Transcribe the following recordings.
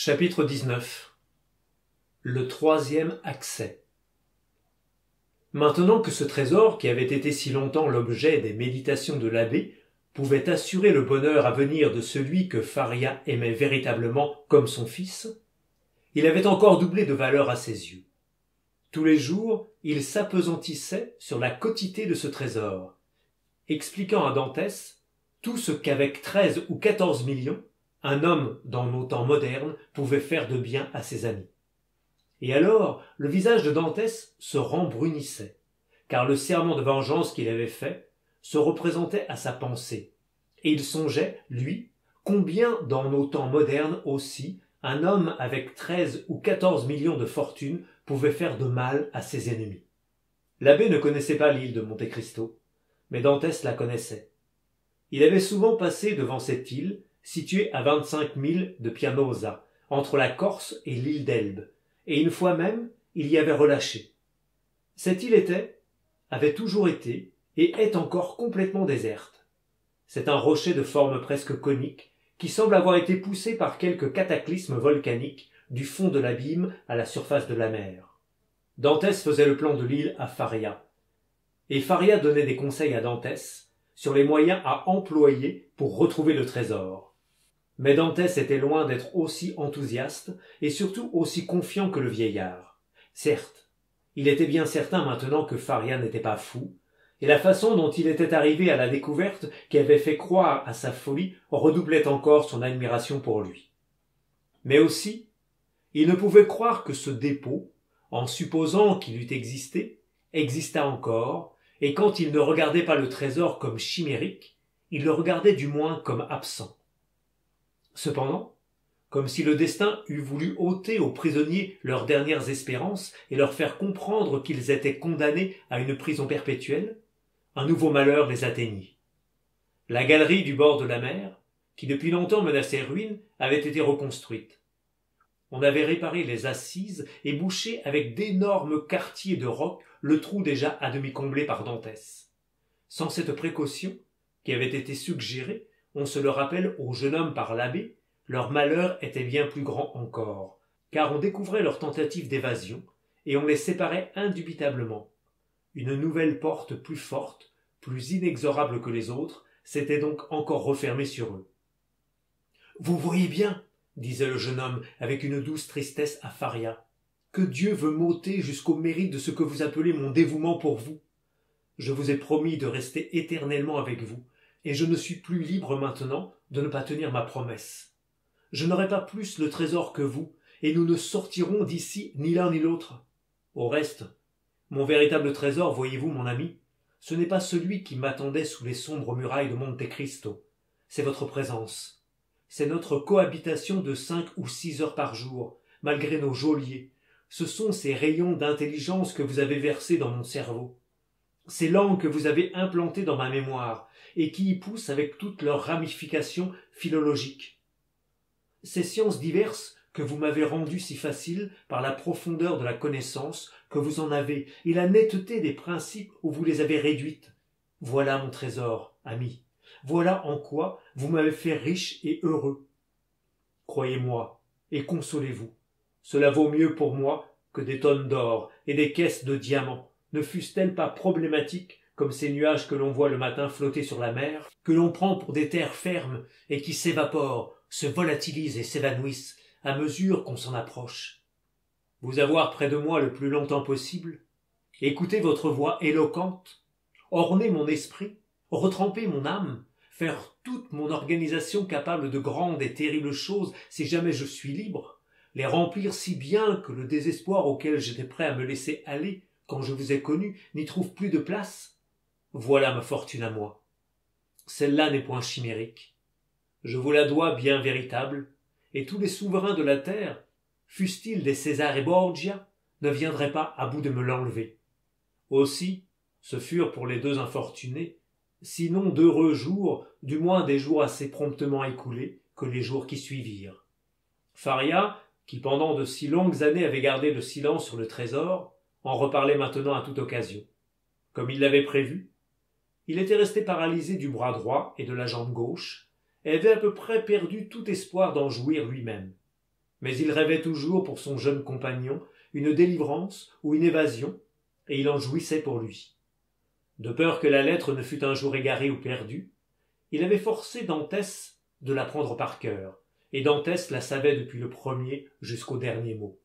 Chapitre 19. Le troisième accès. Maintenant que ce trésor, qui avait été si longtemps l'objet des méditations de l'abbé, pouvait assurer le bonheur à venir de celui que Faria aimait véritablement comme son fils, il avait encore doublé de valeur à ses yeux. Tous les jours, il s'appesantissait sur la quotité de ce trésor, expliquant à Dantès tout ce qu'avec 13 ou 14 millions, un homme, dans nos temps modernes, pouvait faire de bien à ses amis. Et alors, le visage de Dantès se rembrunissait, car le serment de vengeance qu'il avait fait se représentait à sa pensée, et il songeait, lui, combien dans nos temps modernes aussi, un homme avec 13 ou 14 millions de fortune pouvait faire de mal à ses ennemis. L'abbé ne connaissait pas l'île de Monte Cristo, mais Dantès la connaissait. Il avait souvent passé devant cette île, située à 25 milles de Pianosa, entre la Corse et l'île d'Elbe, et une fois même, il y avait relâché. Cette île avait toujours été, et est encore complètement déserte. C'est un rocher de forme presque conique, qui semble avoir été poussé par quelque cataclysme volcanique du fond de l'abîme à la surface de la mer. Dantès faisait le plan de l'île à Faria, et Faria donnait des conseils à Dantès sur les moyens à employer pour retrouver le trésor. Mais Dantès était loin d'être aussi enthousiaste et surtout aussi confiant que le vieillard. Certes, il était bien certain maintenant que Faria n'était pas fou, et la façon dont il était arrivé à la découverte qui avait fait croire à sa folie redoublait encore son admiration pour lui. Mais aussi, il ne pouvait croire que ce dépôt, en supposant qu'il eût existé, exista encore, et quand il ne regardait pas le trésor comme chimérique, il le regardait du moins comme absent. Cependant, comme si le destin eût voulu ôter aux prisonniers leurs dernières espérances et leur faire comprendre qu'ils étaient condamnés à une prison perpétuelle, un nouveau malheur les atteignit. La galerie du bord de la mer, qui depuis longtemps menaçait ruine, avait été reconstruite. On avait réparé les assises et bouché avec d'énormes quartiers de roc le trou déjà à demi comblé par Dantès. Sans cette précaution, qui avait été suggérée, on se le rappelle au jeune homme par l'abbé, leur malheur était bien plus grand encore, car on découvrait leur tentative d'évasion, et on les séparait indubitablement. Une nouvelle porte plus forte, plus inexorable que les autres, s'était donc encore refermée sur eux. « Vous voyez bien, disait le jeune homme avec une douce tristesse à Faria, que Dieu veut m'ôter jusqu'au mérite de ce que vous appelez mon dévouement pour vous. Je vous ai promis de rester éternellement avec vous, et je ne suis plus libre maintenant de ne pas tenir ma promesse. Je n'aurai pas plus le trésor que vous, et nous ne sortirons d'ici ni l'un ni l'autre. Au reste, mon véritable trésor, voyez-vous, mon ami, ce n'est pas celui qui m'attendait sous les sombres murailles de Monte Cristo, c'est votre présence. C'est notre cohabitation de 5 ou 6 heures par jour, malgré nos geôliers. Ce sont ces rayons d'intelligence que vous avez versés dans mon cerveau. Ces langues que vous avez implantées dans ma mémoire, et qui y poussent avec toutes leurs ramifications philologiques. Ces sciences diverses que vous m'avez rendues si faciles par la profondeur de la connaissance que vous en avez et la netteté des principes où vous les avez réduites. Voilà mon trésor, ami. Voilà en quoi vous m'avez fait riche et heureux. Croyez-moi et consolez-vous. Cela vaut mieux pour moi que des tonnes d'or et des caisses de diamants, ne fussent-elles pas problématiques comme ces nuages que l'on voit le matin flotter sur la mer, que l'on prend pour des terres fermes et qui s'évaporent, se volatilisent et s'évanouissent à mesure qu'on s'en approche. Vous avoir près de moi le plus longtemps possible, écouter votre voix éloquente, orner mon esprit, retremper mon âme, faire toute mon organisation capable de grandes et terribles choses si jamais je suis libre, les remplir si bien que le désespoir auquel j'étais prêt à me laisser aller quand je vous ai connu n'y trouve plus de place. Voilà ma fortune à moi. Celle-là n'est point chimérique. Je vous la dois bien véritable, et tous les souverains de la terre, fussent-ils des César et Borgia, ne viendraient pas à bout de me l'enlever. Aussi, ce furent pour les deux infortunés, sinon d'heureux jours, du moins des jours assez promptement écoulés, que les jours qui suivirent. Faria, qui pendant de si longues années avait gardé le silence sur le trésor, en reparlait maintenant à toute occasion. Comme il l'avait prévu, il était resté paralysé du bras droit et de la jambe gauche, et avait à peu près perdu tout espoir d'en jouir lui-même. mais il rêvait toujours pour son jeune compagnon une délivrance ou une évasion, et il en jouissait pour lui. De peur que la lettre ne fût un jour égarée ou perdue, il avait forcé Dantès de l'apprendre par cœur, et Dantès la savait depuis le premier jusqu'au dernier mot.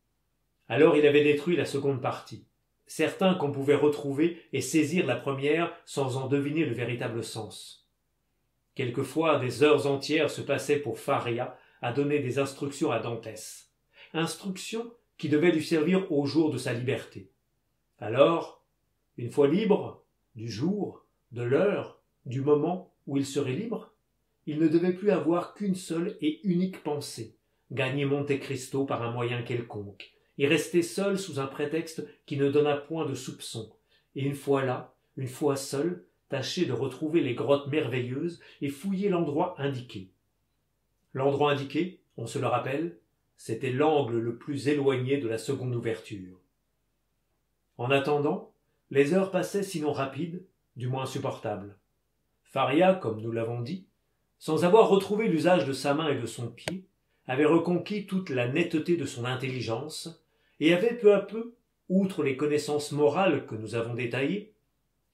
Alors il avait détruit la seconde partie, certain qu'on pouvait retrouver et saisir la première sans en deviner le véritable sens. Quelquefois des heures entières se passaient pour Faria à donner des instructions à Dantès, instructions qui devaient lui servir au jour de sa liberté. Alors, une fois libre, du jour, de l'heure, du moment où il serait libre, il ne devait plus avoir qu'une seule et unique pensée, gagner Monte Cristo par un moyen quelconque, et rester seul sous un prétexte qui ne donnât point de soupçon, et une fois là, une fois seul, tâcher de retrouver les grottes merveilleuses et fouiller l'endroit indiqué. L'endroit indiqué, on se le rappelle, c'était l'angle le plus éloigné de la seconde ouverture. En attendant, les heures passaient sinon rapides, du moins supportables. Faria, comme nous l'avons dit, sans avoir retrouvé l'usage de sa main et de son pied, avait reconquis toute la netteté de son intelligence, et avait peu à peu, outre les connaissances morales que nous avons détaillées,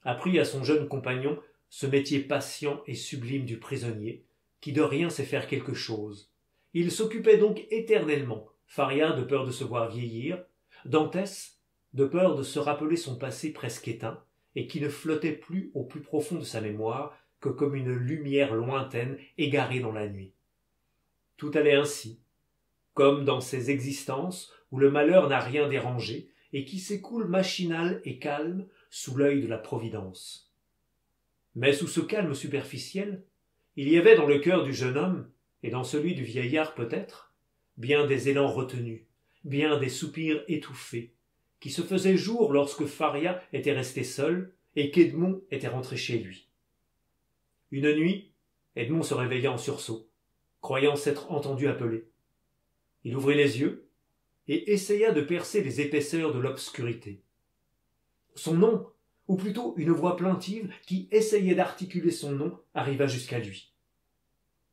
appris à son jeune compagnon ce métier patient et sublime du prisonnier, qui de rien sait faire quelque chose. Il s'occupait donc éternellement, Faria de peur de se voir vieillir, Dantès de peur de se rappeler son passé presque éteint, et qui ne flottait plus au plus profond de sa mémoire que comme une lumière lointaine égarée dans la nuit. Tout allait ainsi, comme dans ces existences où le malheur n'a rien dérangé et qui s'écoulent machinal et calme sous l'œil de la Providence. Mais sous ce calme superficiel, il y avait dans le cœur du jeune homme, et dans celui du vieillard peut-être, bien des élans retenus, bien des soupirs étouffés, qui se faisaient jour lorsque Faria était resté seul et qu'Edmond était rentré chez lui. Une nuit, Edmond se réveilla en sursaut, croyant s'être entendu appeler. Il ouvrit les yeux et essaya de percer les épaisseurs de l'obscurité. Son nom, ou plutôt une voix plaintive qui essayait d'articuler son nom, arriva jusqu'à lui.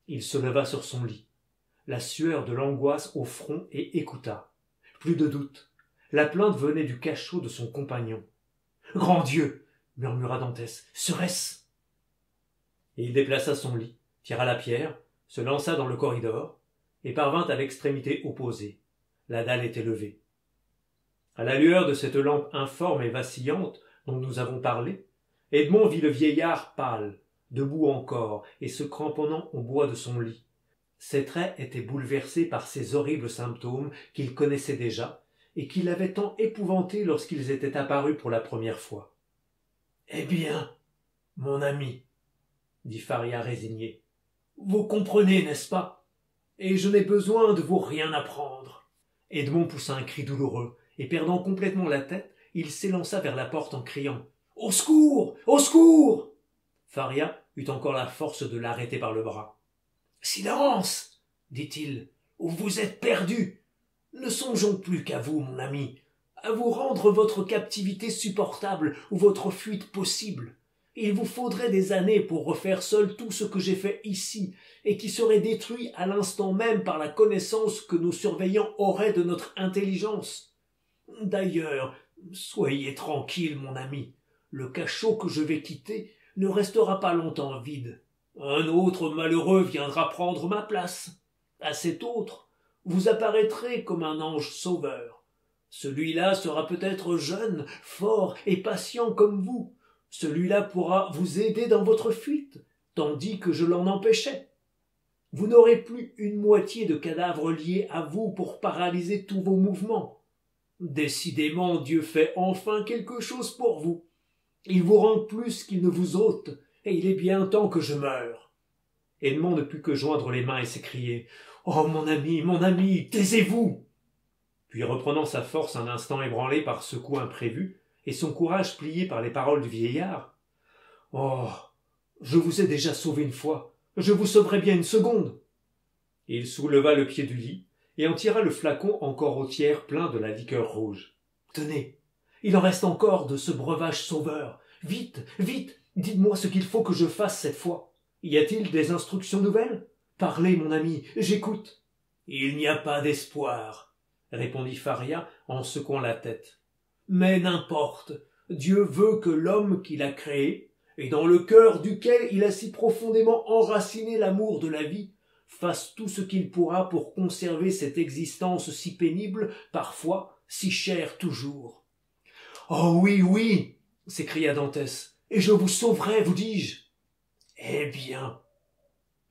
Il se leva sur son lit, la sueur de l'angoisse au front, et écouta. Plus de doute, la plainte venait du cachot de son compagnon. « Grand Dieu !» murmura Dantès. « Serait-ce » Et il déplaça son lit, tira la pierre, se lança dans le corridor, et parvint à l'extrémité opposée. La dalle était levée. À la lueur de cette lampe informe et vacillante dont nous avons parlé, Edmond vit le vieillard pâle, debout encore et se cramponnant au bois de son lit. Ses traits étaient bouleversés par ces horribles symptômes qu'il connaissait déjà et qui l'avaient tant épouvanté lorsqu'ils étaient apparus pour la première fois. « Eh bien, mon ami, dit Faria résigné, vous comprenez, n'est-ce pas? Et je n'ai besoin de vous rien apprendre. » Edmond poussa un cri douloureux, et perdant complètement la tête, il s'élança vers la porte en criant « Au secours! Au secours !» Faria eut encore la force de l'arrêter par le bras. « Silence !» dit-il, « ou vous êtes perdu. Ne songeons plus qu'à vous, mon ami, à vous rendre votre captivité supportable ou votre fuite possible. Il vous faudrait des années pour refaire seul tout ce que j'ai fait ici, et qui serait détruit à l'instant même par la connaissance que nos surveillants auraient de notre intelligence. D'ailleurs, soyez tranquille, mon ami, le cachot que je vais quitter ne restera pas longtemps vide. Un autre malheureux viendra prendre ma place. À cet autre, vous apparaîtrez comme un ange sauveur. Celui-là sera peut-être jeune, fort et patient comme vous. Celui-là pourra vous aider dans votre fuite, tandis que je l'en empêchais. Vous n'aurez plus une moitié de cadavres liés à vous pour paralyser tous vos mouvements. Décidément, Dieu fait enfin quelque chose pour vous. Il vous rend plus qu'il ne vous ôte, et il est bien temps que je meure. » Edmond ne put que joindre les mains et s'écrier « Oh, mon ami, taisez-vous » Puis reprenant sa force un instant ébranlée par ce coup imprévu, et son courage plié par les paroles du vieillard, « Oh, je vous ai déjà sauvé une fois, je vous sauverai bien une seconde. » Il souleva le pied du lit, et en tira le flacon encore au tiers plein de la liqueur rouge. « Tenez, il en reste encore de ce breuvage sauveur. Vite, vite, dites-moi ce qu'il faut que je fasse cette fois. Y a-t-il des instructions nouvelles? Parlez, mon ami, j'écoute. » Il n'y a pas d'espoir, répondit Faria en secouant la tête. Mais n'importe, Dieu veut que l'homme qu'il a créé, et dans le cœur duquel il a si profondément enraciné l'amour de la vie, fasse tout ce qu'il pourra pour conserver cette existence si pénible, parfois, si chère toujours. Oh oui, oui, s'écria Dantès, et je vous sauverai, vous dis-je. Eh bien,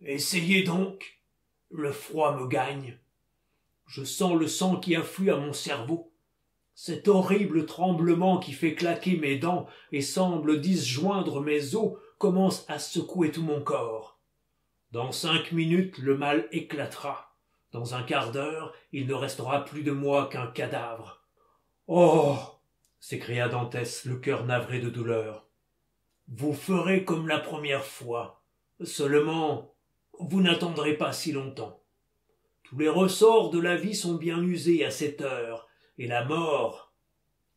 essayez donc. Le froid me gagne. Je sens le sang qui afflue à mon cerveau. Cet horrible tremblement qui fait claquer mes dents et semble disjoindre mes os commence à secouer tout mon corps. Dans 5 minutes, le mal éclatera. Dans un quart d'heure, il ne restera plus de moi qu'un cadavre. Oh! S'écria Dantès, le cœur navré de douleur. Vous ferez comme la première fois. Seulement, vous n'attendrez pas si longtemps. Tous les ressorts de la vie sont bien usés à cette heure, et la mort,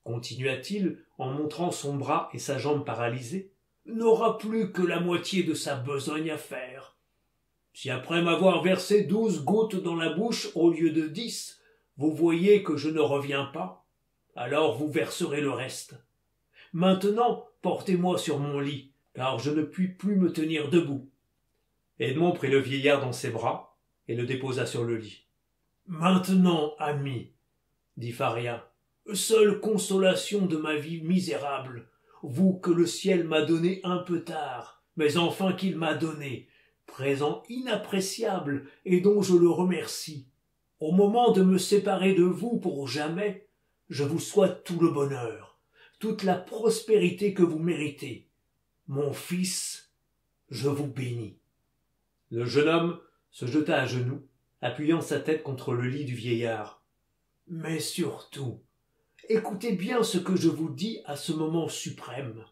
continua-t-il en montrant son bras et sa jambe paralysée, n'aura plus que la moitié de sa besogne à faire. Si après m'avoir versé 12 gouttes dans la bouche au lieu de 10, vous voyez que je ne reviens pas, alors vous verserez le reste. Maintenant, portez-moi sur mon lit, car je ne puis plus me tenir debout. Edmond prit le vieillard dans ses bras et le déposa sur le lit. Maintenant, ami, dit Faria, seule consolation de ma vie misérable, vous que le ciel m'a donné un peu tard, mais enfin qu'il m'a donné, présent inappréciable et dont je le remercie. Au moment de me séparer de vous pour jamais, je vous souhaite tout le bonheur, toute la prospérité que vous méritez. Mon fils, je vous bénis. Le jeune homme se jeta à genoux, appuyant sa tête contre le lit du vieillard. Mais surtout, écoutez bien ce que je vous dis à ce moment suprême.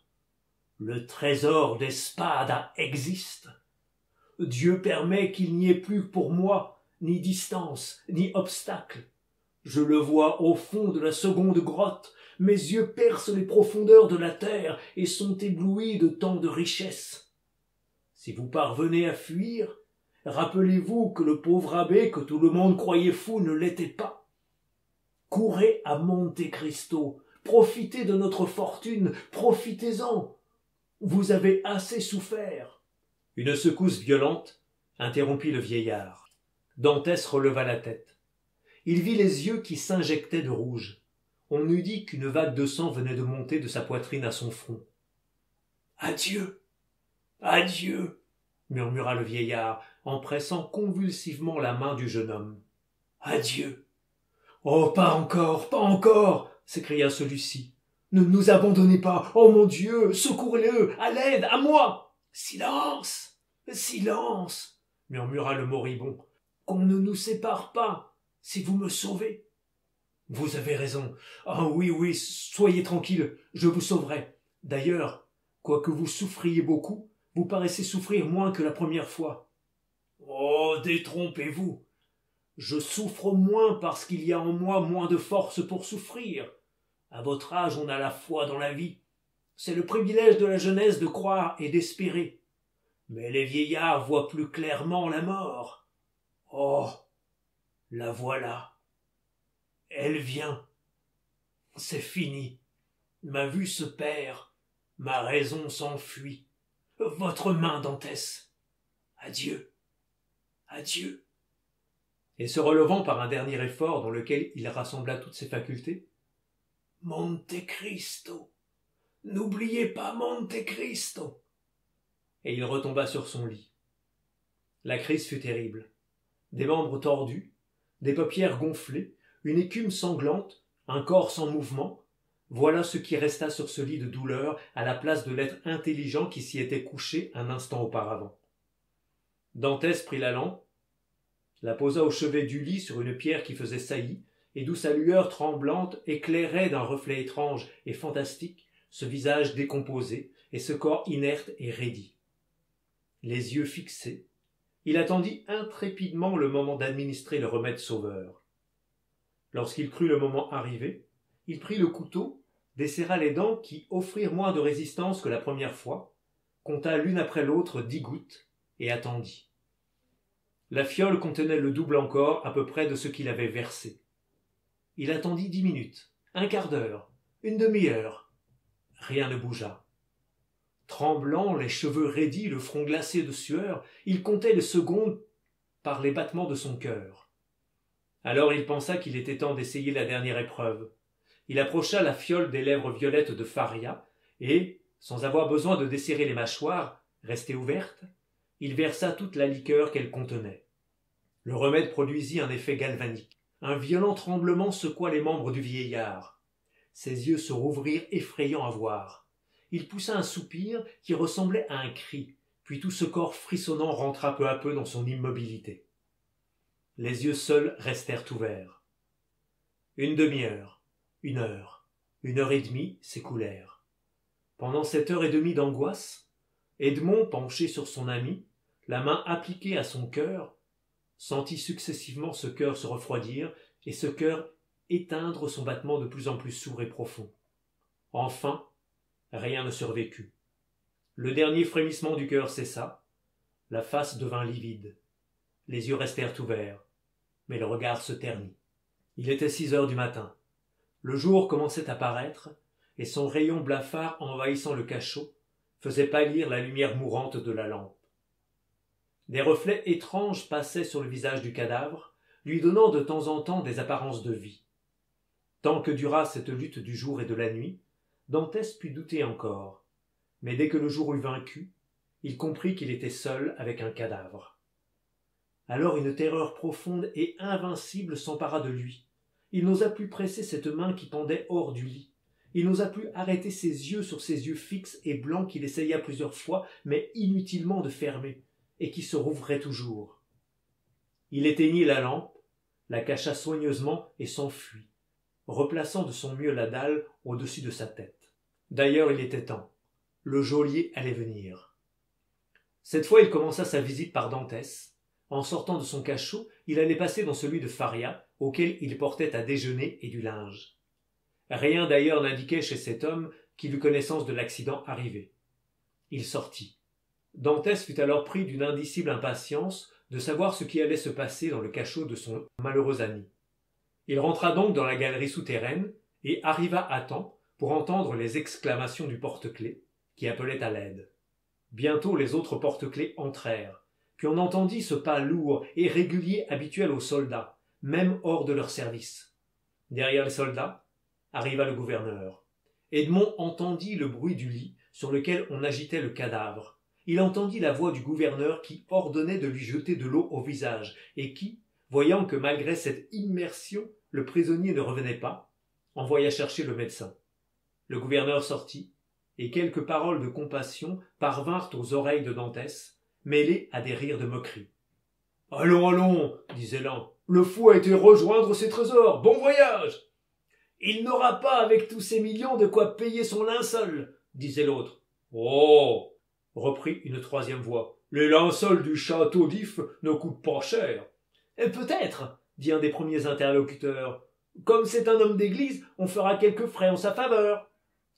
Le trésor d'Espada existe. Dieu permet qu'il n'y ait plus pour moi ni distance, ni obstacle. Je le vois au fond de la seconde grotte, mes yeux percent les profondeurs de la terre et sont éblouis de tant de richesses. Si vous parvenez à fuir, rappelez-vous que le pauvre abbé que tout le monde croyait fou ne l'était pas. Courez à Monte Cristo, profitez de notre fortune, profitez-en. Vous avez assez souffert. Une secousse violente interrompit le vieillard. Dantès releva la tête. Il vit les yeux qui s'injectaient de rouge. On eût dit qu'une vague de sang venait de monter de sa poitrine à son front. « Adieu, adieu !» murmura le vieillard, en pressant convulsivement la main du jeune homme. « Adieu !»« Oh, pas encore, pas encore !» s'écria celui-ci. « Ne nous abandonnez pas, oh mon Dieu, secourez-le, à l'aide, à moi !»« Silence, silence !» murmura le moribond. « Qu'on ne nous sépare pas, si vous me sauvez. » « Vous avez raison. Ah oui, oui, soyez tranquille, je vous sauverai. D'ailleurs, quoique vous souffriez beaucoup, vous paraissez souffrir moins que la première fois. »« Oh, détrompez-vous. Je souffre moins parce qu'il y a en moi moins de force pour souffrir. À votre âge, on a la foi dans la vie. C'est le privilège de la jeunesse de croire et d'espérer. Mais les vieillards voient plus clairement la mort. Oh, la voilà. Elle vient. C'est fini. Ma vue se perd. Ma raison s'enfuit. Votre main, Dantès. Adieu. Adieu. » Et se relevant par un dernier effort dans lequel il rassembla toutes ses facultés. « Monte Cristo. N'oubliez pas Monte Cristo. » Et il retomba sur son lit. La crise fut terrible. Des membres tordus, des paupières gonflées, une écume sanglante, un corps sans mouvement, voilà ce qui resta sur ce lit de douleur à la place de l'être intelligent qui s'y était couché un instant auparavant. Dantès prit la lampe, la posa au chevet du lit sur une pierre qui faisait saillie, et d'où sa lueur tremblante éclairait d'un reflet étrange et fantastique ce visage décomposé et ce corps inerte et raidi. Les yeux fixés, il attendit intrépidement le moment d'administrer le remède sauveur. Lorsqu'il crut le moment arrivé, il prit le couteau, desserra les dents qui offrirent moins de résistance que la première fois, compta l'une après l'autre 10 gouttes et attendit. La fiole contenait le double encore à peu près de ce qu'il avait versé. Il attendit 10 minutes, un quart d'heure, une demi-heure. Rien ne bougea. Tremblant, les cheveux raidis, le front glacé de sueur, il comptait les secondes par les battements de son cœur. Alors il pensa qu'il était temps d'essayer la dernière épreuve. Il approcha la fiole des lèvres violettes de Faria et, sans avoir besoin de desserrer les mâchoires, restées ouvertes, il versa toute la liqueur qu'elle contenait. Le remède produisit un effet galvanique. Un violent tremblement secoua les membres du vieillard. Ses yeux se rouvrirent effrayants à voir. Il poussa un soupir qui ressemblait à un cri, puis tout ce corps frissonnant rentra peu à peu dans son immobilité. Les yeux seuls restèrent ouverts. Une demi-heure, une heure et demie s'écoulèrent. Pendant cette heure et demie d'angoisse, Edmond, penché sur son ami, la main appliquée à son cœur, sentit successivement ce cœur se refroidir et ce cœur éteindre son battement de plus en plus sourd et profond. Enfin, rien ne survécut. Le dernier frémissement du cœur cessa, la face devint livide, les yeux restèrent ouverts, mais le regard se ternit. Il était 6 heures du matin. Le jour commençait à paraître, et son rayon blafard envahissant le cachot faisait pâlir la lumière mourante de la lampe. Des reflets étranges passaient sur le visage du cadavre, lui donnant de temps en temps des apparences de vie. Tant que dura cette lutte du jour et de la nuit, Dantès put douter encore, mais dès que le jour eut vaincu, il comprit qu'il était seul avec un cadavre. Alors une terreur profonde et invincible s'empara de lui. Il n'osa plus presser cette main qui pendait hors du lit. Il n'osa plus arrêter ses yeux sur ces yeux fixes et blancs qu'il essaya plusieurs fois, mais inutilement de fermer, et qui se rouvraient toujours. Il éteignit la lampe, la cacha soigneusement et s'enfuit, replaçant de son mieux la dalle au-dessus de sa tête. D'ailleurs, il était temps. Le geôlier allait venir. Cette fois, il commença sa visite par Dantès. En sortant de son cachot, il allait passer dans celui de Faria, auquel il portait à déjeuner et du linge. Rien d'ailleurs n'indiquait chez cet homme qu'il eût connaissance de l'accident arrivé. Il sortit. Dantès fut alors pris d'une indicible impatience de savoir ce qui allait se passer dans le cachot de son malheureux ami. Il rentra donc dans la galerie souterraine et arriva à temps pour entendre les exclamations du porte-clés qui appelait à l'aide. Bientôt les autres porte-clés entrèrent, puis on entendit ce pas lourd et régulier habituel aux soldats, même hors de leur service. Derrière les soldats arriva le gouverneur. Edmond entendit le bruit du lit sur lequel on agitait le cadavre. Il entendit la voix du gouverneur qui ordonnait de lui jeter de l'eau au visage et qui, voyant que malgré cette immersion, le prisonnier ne revenait pas, envoya chercher le médecin. Le gouverneur sortit, et quelques paroles de compassion parvinrent aux oreilles de Dantès, mêlées à des rires de moquerie. « Allons, allons, disait l'un, le fou a été rejoindre ses trésors, bon voyage !»« Il n'aura pas avec tous ces millions de quoi payer son linceul, disait l'autre. « Oh !» reprit une troisième voix, « les linceuls du château d'If ne coûtent pas cher. »« Peut-être, dit un des premiers interlocuteurs. Comme c'est un homme d'église, on fera quelques frais en sa faveur. »«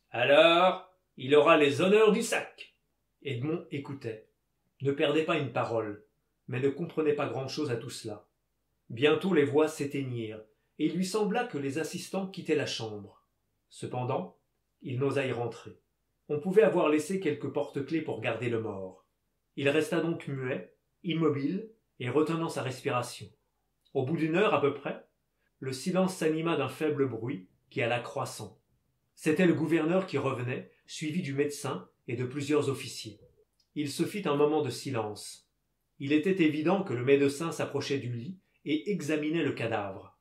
Alors, il aura les honneurs du sac. » Edmond écoutait, ne perdait pas une parole, mais ne comprenait pas grand-chose à tout cela. Bientôt les voix s'éteignirent, et il lui sembla que les assistants quittaient la chambre. Cependant, il n'osa y rentrer. On pouvait avoir laissé quelques porte-clés pour garder le mort. Il resta donc muet, immobile et retenant sa respiration. Au bout d'une heure à peu près, le silence s'anima d'un faible bruit qui alla croissant. C'était le gouverneur qui revenait, suivi du médecin et de plusieurs officiers. Il se fit un moment de silence. Il était évident que le médecin s'approchait du lit et examinait le cadavre.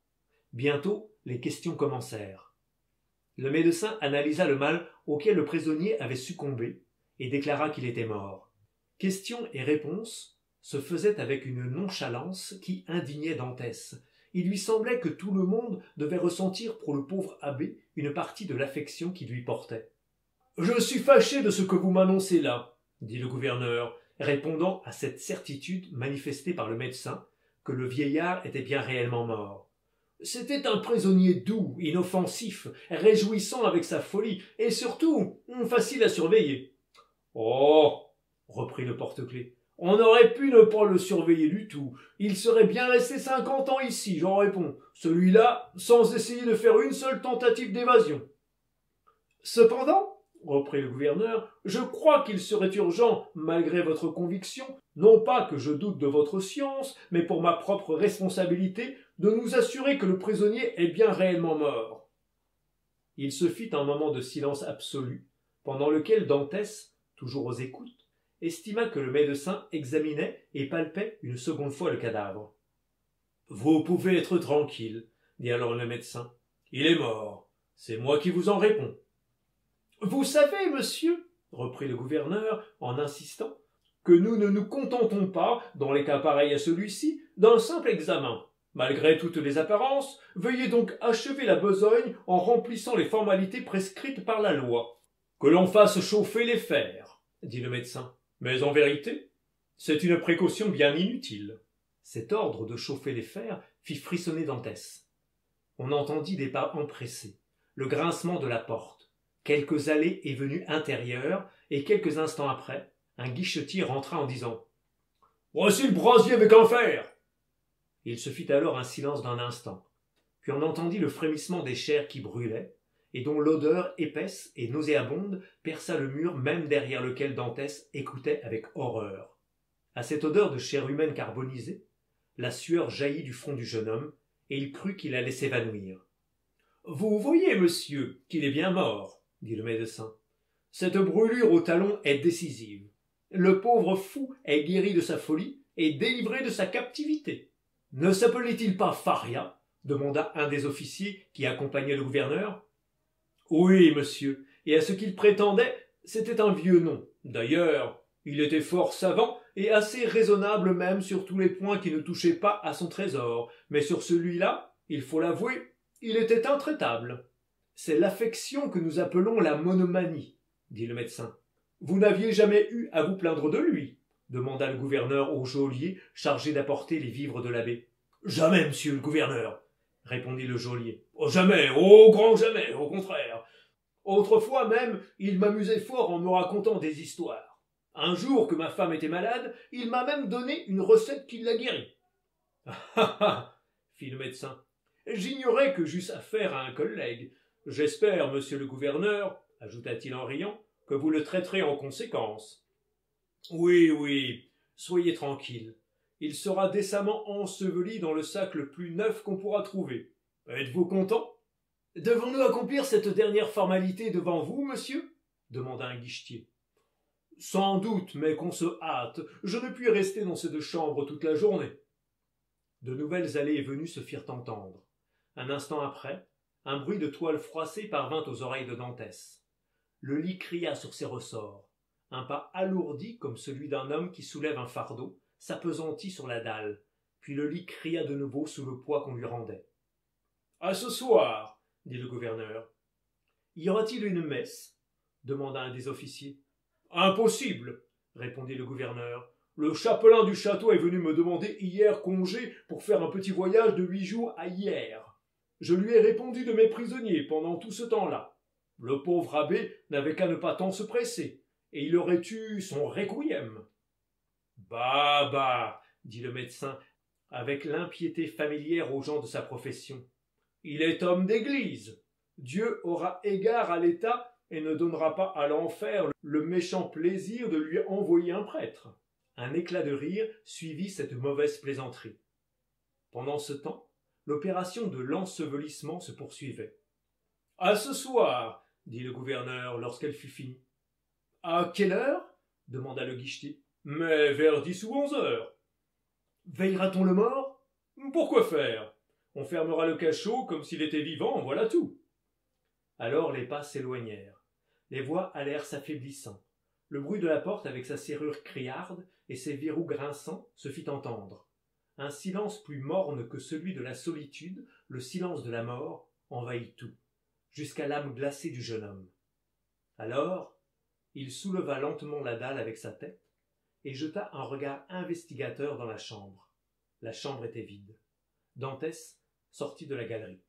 Bientôt, les questions commencèrent. Le médecin analysa le mal auquel le prisonnier avait succombé et déclara qu'il était mort. Questions et réponses se faisaient avec une nonchalance qui indignait Dantès. Il lui semblait que tout le monde devait ressentir pour le pauvre abbé une partie de l'affection qu'il lui portait. « Je suis fâché de ce que vous m'annoncez là, » dit le gouverneur, répondant à cette certitude manifestée par le médecin que le vieillard était bien réellement mort. C'était un prisonnier doux, inoffensif, réjouissant avec sa folie, et surtout facile à surveiller. « Oh !» reprit le porte-clés. On aurait pu ne pas le surveiller du tout. Il serait bien resté 50 ans ici, j'en réponds. Celui-là, sans essayer de faire une seule tentative d'évasion. Cependant, reprit le gouverneur, je crois qu'il serait urgent, malgré votre conviction, non pas que je doute de votre science, mais pour ma propre responsabilité, de nous assurer que le prisonnier est bien réellement mort. Il se fit un moment de silence absolu, pendant lequel Dantès, toujours aux écoutes, estima que le médecin examinait et palpait une seconde fois le cadavre. « Vous pouvez être tranquille, dit alors le médecin. Il est mort. C'est moi qui vous en réponds. Vous savez, monsieur, reprit le gouverneur en insistant, que nous ne nous contentons pas, dans les cas pareils à celui-ci, d'un simple examen. Malgré toutes les apparences, veuillez donc achever la besogne en remplissant les formalités prescrites par la loi. Que l'on fasse chauffer les fers, dit le médecin. Mais en vérité, c'est une précaution bien inutile. Cet ordre de chauffer les fers fit frissonner Dantès. On entendit des pas empressés, le grincement de la porte, quelques allées et venues intérieures, et quelques instants après, un guichetier rentra en disant « Voici le brasier avec un fer !» Il se fit alors un silence d'un instant, puis on entendit le frémissement des chairs qui brûlaient, et dont l'odeur épaisse et nauséabonde perça le mur même derrière lequel Dantès écoutait avec horreur. À cette odeur de chair humaine carbonisée, la sueur jaillit du front du jeune homme, et il crut qu'il allait s'évanouir. « Vous voyez, monsieur, qu'il est bien mort, » dit le médecin. « Cette brûlure au talon est décisive. Le pauvre fou est guéri de sa folie et délivré de sa captivité. Ne s'appelait-il pas Faria ?» demanda un des officiers qui accompagnaient le gouverneur. « Oui, monsieur, et à ce qu'il prétendait, c'était un vieux nom. D'ailleurs, il était fort savant et assez raisonnable même sur tous les points qui ne touchaient pas à son trésor, mais sur celui-là, il faut l'avouer, il était intraitable. C'est l'affection que nous appelons la monomanie, dit le médecin. Vous n'aviez jamais eu à vous plaindre de lui, demanda le gouverneur au geôlier chargé d'apporter les vivres de l'abbé. Jamais, monsieur le gouverneur, répondit le geôlier. Oh, jamais, au grand jamais, au contraire. Autrefois même, il m'amusait fort en me racontant des histoires. Un jour que ma femme était malade, il m'a même donné une recette qui la guérit. Ah ah, fit le médecin. J'ignorais que j'eusse affaire à un collègue. J'espère, monsieur le gouverneur, ajouta-t-il en riant, que vous le traiterez en conséquence. Oui, oui, soyez tranquille. Il sera décemment enseveli dans le sac le plus neuf qu'on pourra trouver. Êtes-vous content? Devons-nous accomplir cette dernière formalité devant vous, monsieur? Demanda un guichetier. Sans doute, mais qu'on se hâte. Je ne puis rester dans cette chambre toute la journée. De nouvelles allées et venues se firent entendre. Un instant après, un bruit de toile froissée parvint aux oreilles de Dantès. Le lit cria sur ses ressorts. Un pas alourdi comme celui d'un homme qui soulève un fardeau s'appesantit sur la dalle, puis le lit cria de nouveau sous le poids qu'on lui rendait. « À ce soir !» dit le gouverneur. « Y aura-t-il une messe ?» demanda un des officiers. « Impossible !» répondit le gouverneur. « Le chapelain du château est venu me demander hier congé pour faire un petit voyage de 8 jours à Hyères. Je lui ai répondu de mes prisonniers pendant tout ce temps-là. Le pauvre abbé n'avait qu'à ne pas tant se presser, et il aurait eu son requiem. »« Bah, bah !» dit le médecin, avec l'impiété familière aux gens de sa profession. « Il est homme d'église. Dieu aura égard à l'État et ne donnera pas à l'enfer le méchant plaisir de lui envoyer un prêtre. » Un éclat de rire suivit cette mauvaise plaisanterie. Pendant ce temps, l'opération de l'ensevelissement se poursuivait. « À ce soir !» dit le gouverneur lorsqu'elle fut finie. « À quelle heure ?» demanda le guichetier. « Mais vers 10 ou 11 heures. »« Veillera-t-on le mort ?»« Pourquoi faire ? On fermera le cachot comme s'il était vivant, voilà tout. » Alors les pas s'éloignèrent. Les voix allèrent s'affaiblissant. Le bruit de la porte avec sa serrure criarde et ses verrous grinçants se fit entendre. Un silence plus morne que celui de la solitude, le silence de la mort, envahit tout, jusqu'à l'âme glacée du jeune homme. Alors, il souleva lentement la dalle avec sa tête et jeta un regard investigateur dans la chambre. La chambre était vide. Dantès sortit de la galerie.